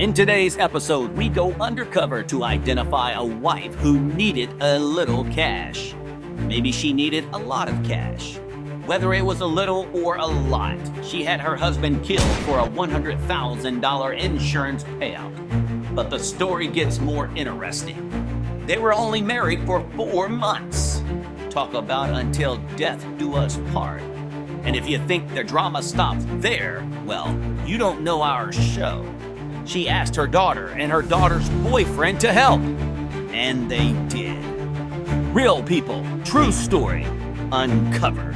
In today's episode, we go undercover to identify a wife who needed a little cash. Maybe she needed a lot of cash. Whether it was a little or a lot, she had her husband killed for a $100,000 insurance payout. But the story gets more interesting. They were only married for 4 months. Talk about until death do us part. And if you think the drama stops there, well, you don't know our show. She asked her daughter and her daughter's boyfriend to help. And they did. Real people, true story, uncovered.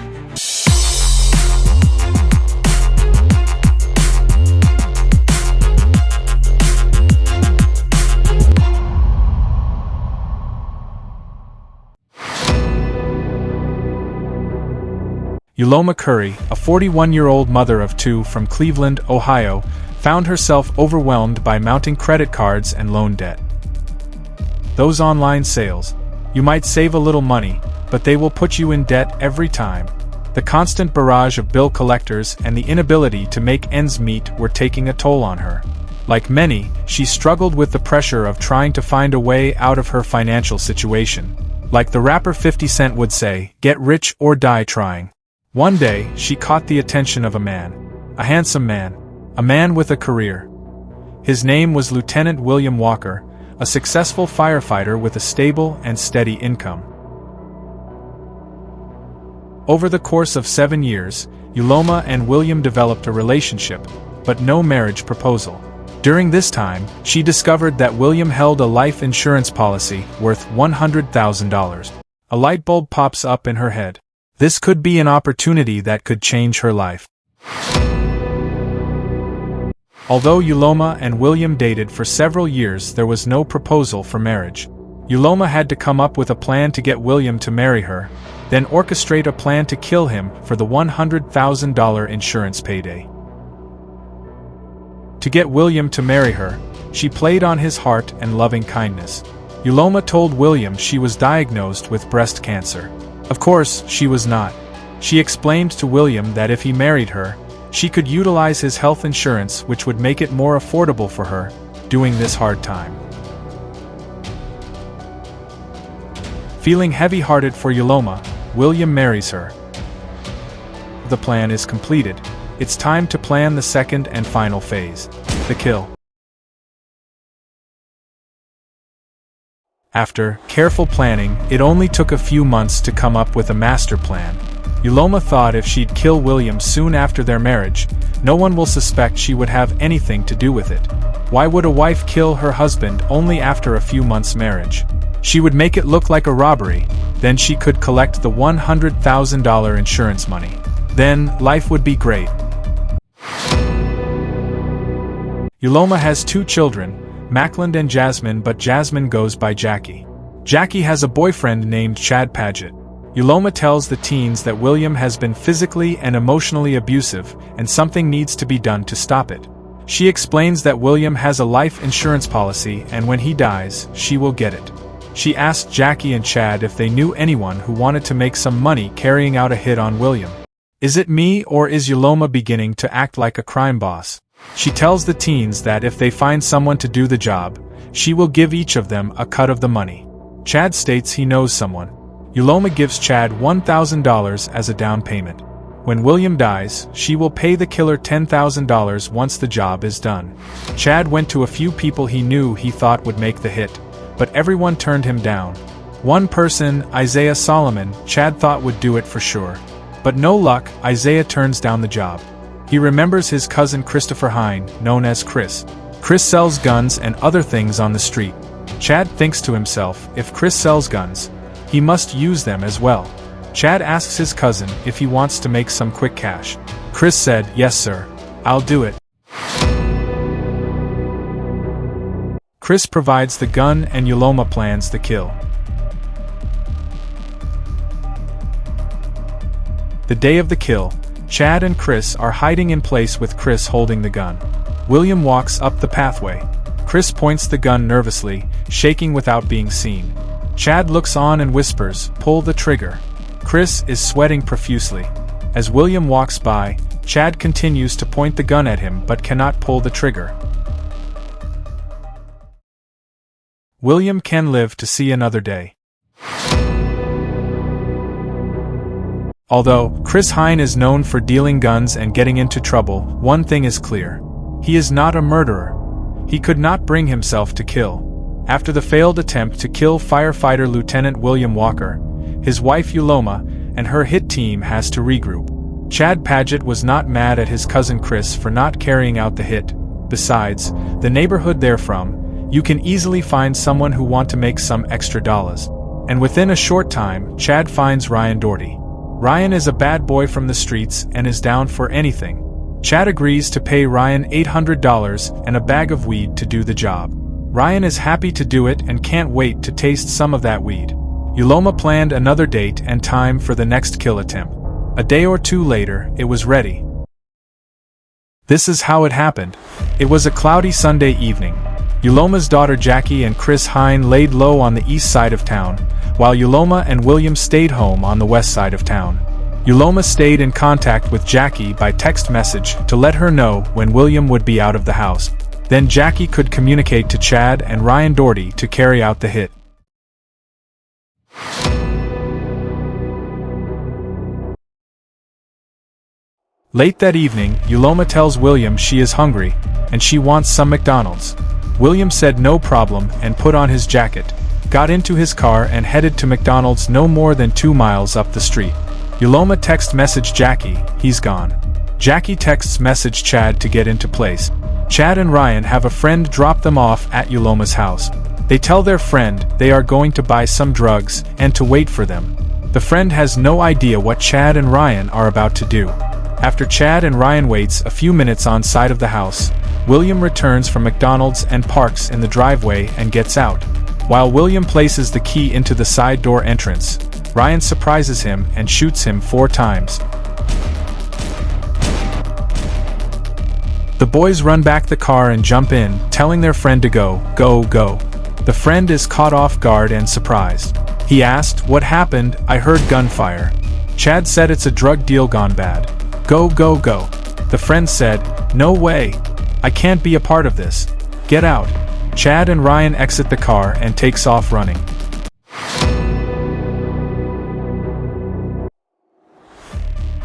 Uloma Curry, a 41-year-old mother of 2 from Cleveland, Ohio, found herself overwhelmed by mounting credit cards and loan debt. Those online sales, you might save a little money, but they will put you in debt every time. The constant barrage of bill collectors and the inability to make ends meet were taking a toll on her. Like many, she struggled with the pressure of trying to find a way out of her financial situation. Like the rapper 50 Cent would say, "Get rich or die trying." One day, she caught the attention of a man. A handsome man. A man with a career. His name was Lieutenant William Walker, a successful firefighter with a stable and steady income. Over the course of 7 years, Uloma and William developed a relationship, but no marriage proposal. During this time, she discovered that William held a life insurance policy worth $100,000. A light bulb pops up in her head. This could be an opportunity that could change her life. Although Uloma and William dated for several years, there was no proposal for marriage. Uloma had to come up with a plan to get William to marry her, then orchestrate a plan to kill him for the $100,000 insurance payday. To get William to marry her, she played on his heart and loving kindness. Uloma told William she was diagnosed with breast cancer. Of course, she was not. She explained to William that if he married her, she could utilize his health insurance, which would make it more affordable for her, during this hard time. Feeling heavy-hearted for Uloma, William marries her. The plan is completed. It's time to plan the second and final phase, the kill. After careful planning, it only took a few months to come up with a master plan. Uloma thought if she'd kill William soon after their marriage, no one will suspect she would have anything to do with it. Why would a wife kill her husband only after a few months' marriage? She would make it look like a robbery, then she could collect the $100,000 insurance money. Then, life would be great. Uloma has 2 children, Macklin and Jasmine, but Jasmine goes by Jackie. Jackie has a boyfriend named Chad Paget. Uloma tells the teens that William has been physically and emotionally abusive, and something needs to be done to stop it. She explains that William has a life insurance policy, and when he dies, she will get it. She asked Jackie and Chad if they knew anyone who wanted to make some money carrying out a hit on William. Is it me, or is Uloma beginning to act like a crime boss? She tells the teens that if they find someone to do the job, she will give each of them a cut of the money. Chad states he knows someone. Uloma gives Chad $1,000 as a down payment. When William dies, she will pay the killer $10,000 once the job is done. Chad went to a few people he knew he thought would make the hit, but everyone turned him down. One person, Isaiah Solomon, Chad thought would do it for sure. But no luck, Isaiah turns down the job. He remembers his cousin Christopher Hine, known as Chris. Chris sells guns and other things on the street. Chad thinks to himself, if Chris sells guns, he must use them as well. Chad asks his cousin if he wants to make some quick cash. Chris said, "Yes sir, I'll do it." Chris provides the gun and Uloma plans the kill. The day of the kill, Chad and Chris are hiding in place with Chris holding the gun. William walks up the pathway. Chris points the gun nervously, shaking without being seen. Chad looks on and whispers, "Pull the trigger." Chris is sweating profusely. As William walks by, Chad continues to point the gun at him but cannot pull the trigger. William can live to see another day. Although Chris Hine is known for dealing guns and getting into trouble, one thing is clear. He is not a murderer. He could not bring himself to kill. After the failed attempt to kill firefighter Lieutenant William Walker, his wife Yuloma and her hit team has to regroup. Chad Paget was not mad at his cousin Chris for not carrying out the hit. Besides, the neighborhood they're from, you can easily find someone who want to make some extra dollars. And within a short time, Chad finds Ryan Doherty. Ryan is a bad boy from the streets and is down for anything. Chad agrees to pay Ryan $800 and a bag of weed to do the job. Ryan is happy to do it and can't wait to taste some of that weed. Yuloma planned another date and time for the next kill attempt. A day or two later, it was ready. This is how it happened. It was a cloudy Sunday evening. Yuloma's daughter Jackie and Chris Hine laid low on the east side of town, while Yuloma and William stayed home on the west side of town. Yuloma stayed in contact with Jackie by text message to let her know when William would be out of the house. Then Jackie could communicate to Chad and Ryan Doherty to carry out the hit. Late that evening, Yuloma tells William she is hungry, and she wants some McDonald's. William said no problem and put on his jacket, got into his car and headed to McDonald's no more than 2 miles up the street. Yuloma text message Jackie, he's gone. Jackie texts message Chad to get into place. Chad and Ryan have a friend drop them off at Yuloma's house. They tell their friend they are going to buy some drugs and to wait for them. The friend has no idea what Chad and Ryan are about to do. After Chad and Ryan waits a few minutes on side of the house, William returns from McDonald's and parks in the driveway and gets out. While William places the key into the side door entrance, Ryan surprises him and shoots him 4 times. The boys run back the car and jump in, telling their friend to go. The friend is caught off guard and surprised. He asked, "What happened? I heard gunfire." Chad said it's a drug deal gone bad. Go. The friend said, "No way. I can't be a part of this. Get out." Chad and Ryan exit the car and takes off running.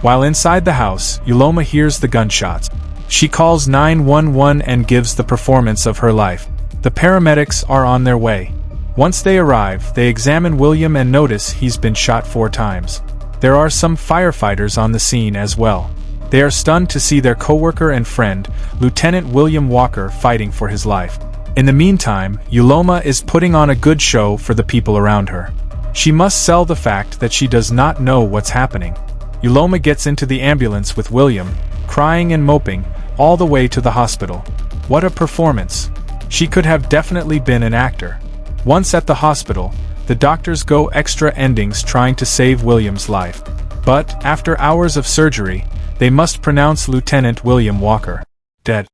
While inside the house, Yuloma hears the gunshots. She calls 911 and gives the performance of her life. The paramedics are on their way. Once they arrive, they examine William and notice he's been shot 4 times. There are some firefighters on the scene as well. They are stunned to see their coworker and friend, Lieutenant William Walker, fighting for his life. In the meantime, Yuloma is putting on a good show for the people around her. She must sell the fact that she does not know what's happening. Yuloma gets into the ambulance with William, crying and moping, all the way to the hospital. What a performance! She could have definitely been an actor. Once at the hospital, the doctors go extra endings trying to save William's life. But, after hours of surgery, they must pronounce Lieutenant William Walker dead.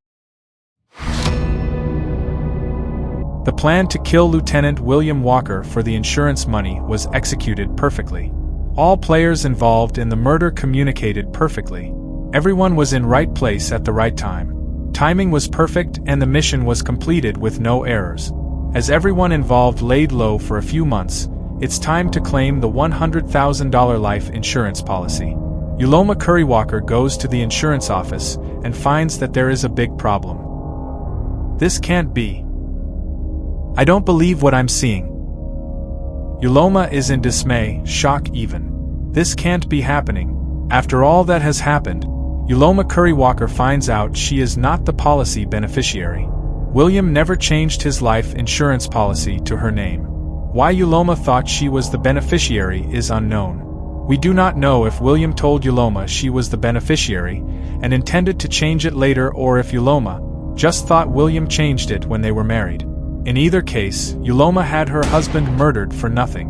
The plan to kill Lieutenant William Walker for the insurance money was executed perfectly. All players involved in the murder communicated perfectly. Everyone was in right place at the right time. Timing was perfect and the mission was completed with no errors. As everyone involved laid low for a few months, it's time to claim the $100,000 life insurance policy. Yuloma Currywalker goes to the insurance office and finds that there is a big problem. This can't be. I don't believe what I'm seeing. Yuloma is in dismay, shock even. This can't be happening. After all that has happened, Yuloma Currywalker finds out she is not the policy beneficiary. William never changed his life insurance policy to her name. Why Yuloma thought she was the beneficiary is unknown. We do not know if William told Yuloma she was the beneficiary and intended to change it later, or if Yuloma just thought William changed it when they were married. In either case, Yuloma had her husband murdered for nothing.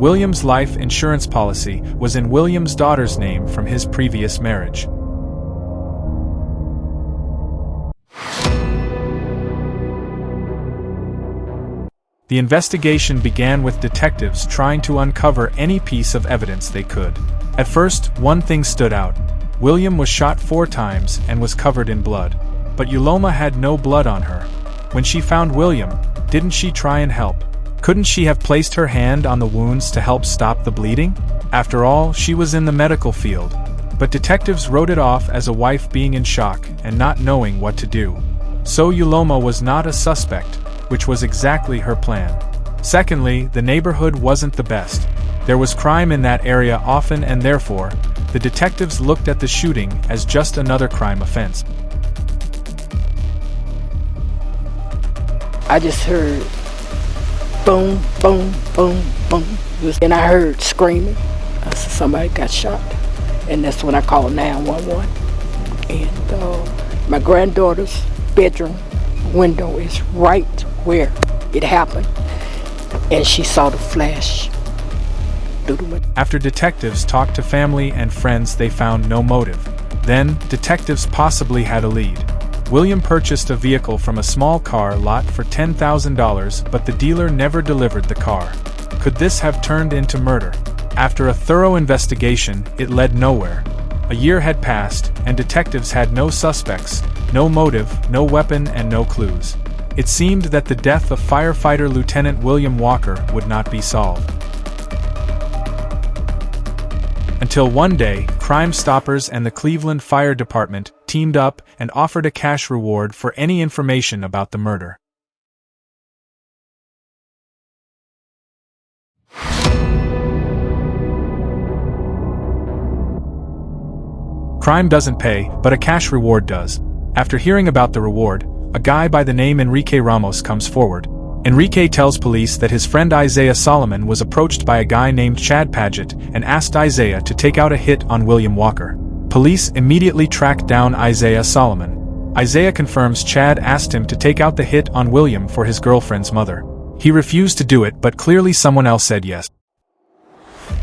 William's life insurance policy was in William's daughter's name from his previous marriage. The investigation began with detectives trying to uncover any piece of evidence they could. At first, one thing stood out. William was shot 4 times and was covered in blood. But Yuloma had no blood on her. When she found William, didn't she try and help? Couldn't she have placed her hand on the wounds to help stop the bleeding? After all, she was in the medical field. But detectives wrote it off as a wife being in shock and not knowing what to do. So Yuloma was not a suspect, which was exactly her plan. Secondly, the neighborhood wasn't the best. There was crime in that area often, and therefore, the detectives looked at the shooting as just another crime offense. I just heard boom, boom, boom, boom. And I heard screaming. I said somebody got shot. And that's when I called 911. And my granddaughter's bedroom window is right where it happened. And she saw the flash through the window. After detectives talked to family and friends, they found no motive. Then, detectives possibly had a lead. William purchased a vehicle from a small car lot for $10,000, but the dealer never delivered the car. Could this have turned into murder? After a thorough investigation, it led nowhere. A year had passed, and detectives had no suspects, no motive, no weapon, and no clues. It seemed that the death of firefighter Lieutenant William Walker would not be solved. Until one day, Crime Stoppers and the Cleveland Fire Department teamed up and offered a cash reward for any information about the murder. Crime doesn't pay, but a cash reward does. After hearing about the reward, a guy by the name Enrique Ramos comes forward. Enrique tells police that his friend Isaiah Solomon was approached by a guy named Chad Paget and asked Isaiah to take out a hit on William Walker. Police immediately tracked down Isaiah Solomon. Isaiah confirms Chad asked him to take out the hit on William for his girlfriend's mother. He refused to do it, but clearly someone else said yes.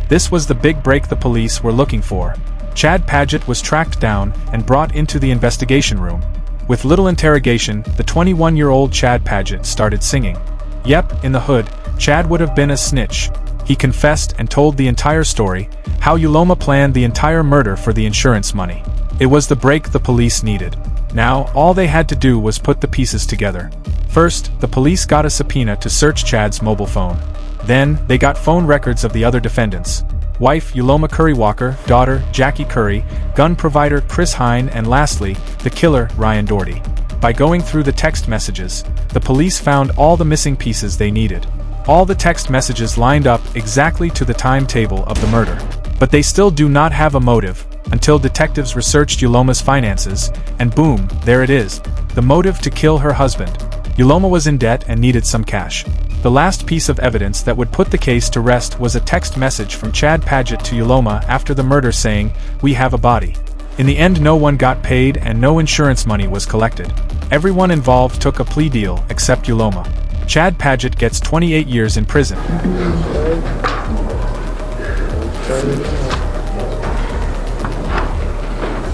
This was the big break the police were looking for. Chad Paget was tracked down and brought into the investigation room. With little interrogation, the 21-year-old Chad Paget started singing. Yep, in the hood, Chad would have been a snitch. He confessed and told the entire story, how Yuloma planned the entire murder for the insurance money. It was the break the police needed. Now, all they had to do was put the pieces together. First, the police got a subpoena to search Chad's mobile phone. Then, they got phone records of the other defendants. Wife Yuloma Curry Walker, daughter Jackie Curry, gun provider Chris Hine, and lastly, the killer Ryan Doherty. By going through the text messages, the police found all the missing pieces they needed. All the text messages lined up exactly to the timetable of the murder. But they still do not have a motive, until detectives researched Yuloma's finances, and boom, there it is. The motive to kill her husband. Yuloma was in debt and needed some cash. The last piece of evidence that would put the case to rest was a text message from Chad Paget to Yuloma after the murder saying, "We have a body." In the end, no one got paid and no insurance money was collected. Everyone involved took a plea deal except Yuloma. Chad Paget gets 28 years in prison.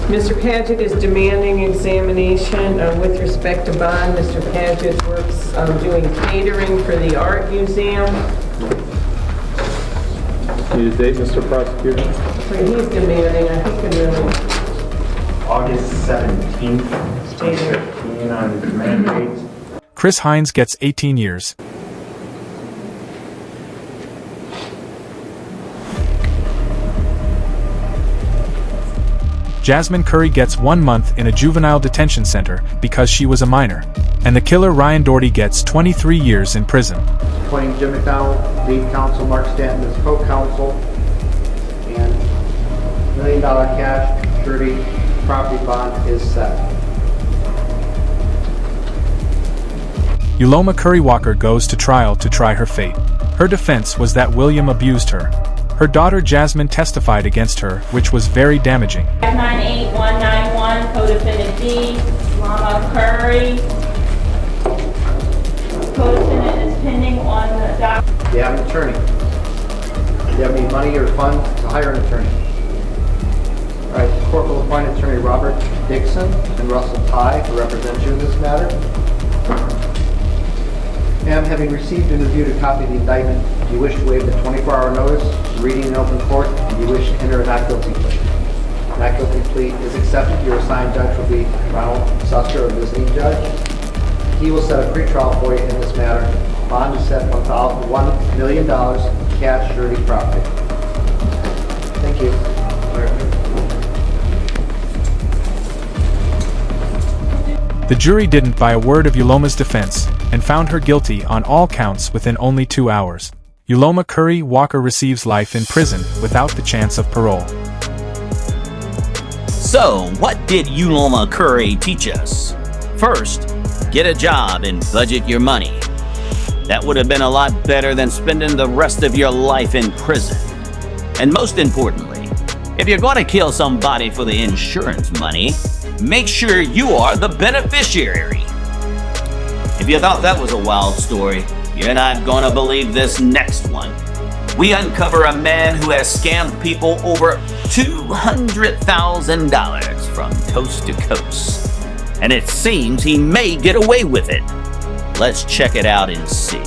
Mr. Paget is demanding examination with respect to bond. Mr. Paget works doing catering for the art museum. Need a date, Mr. Prosecutor? So he's demanding, I think, a really August 17th, 2015 on demand date. Chris Hines gets 18 years. Jasmine Curry gets 1 month in a juvenile detention center because she was a minor. And the killer Ryan Doherty gets 23 years in prison. Appointing Jim McDonald, lead counsel, Mark Stanton as co-counsel, and $1 million cash surety property bond is set. Yuloma Curry Walker goes to trial to try her fate. Her defense was that William abused her. Her daughter Jasmine testified against her, which was very damaging. 598191, co-defendant D, Yuloma Curry. Co-defendant is pending on the docket. Do you have an attorney? Do you have any money or funds to hire an attorney? All right, the court will appoint attorney Robert Dixon and Russell Ty to represent you in this matter. Ma'am, having received and reviewed a copy of the indictment, do you wish to waive the 24-hour notice, reading in open court, and do you wish to enter a not guilty plea? Not guilty plea is accepted. Your assigned judge will be Ronald Suster, a visiting judge. He will set a pretrial for you in this matter. Bond is set $1 million cash surety property. Thank you. The jury didn't buy a word of Uloma's defense and found her guilty on all counts within only 2 hours. Uloma Curry Walker receives life in prison without the chance of parole. So, what did Uloma Curry teach us? First, get a job and budget your money. That would have been a lot better than spending the rest of your life in prison. And most importantly, if you're going to kill somebody for the insurance money, make sure you are the beneficiary. If you thought that was a wild story, you're not going to believe this next one. We uncover a man who has scammed people over $200,000 from coast to coast. And it seems he may get away with it. Let's check it out and see.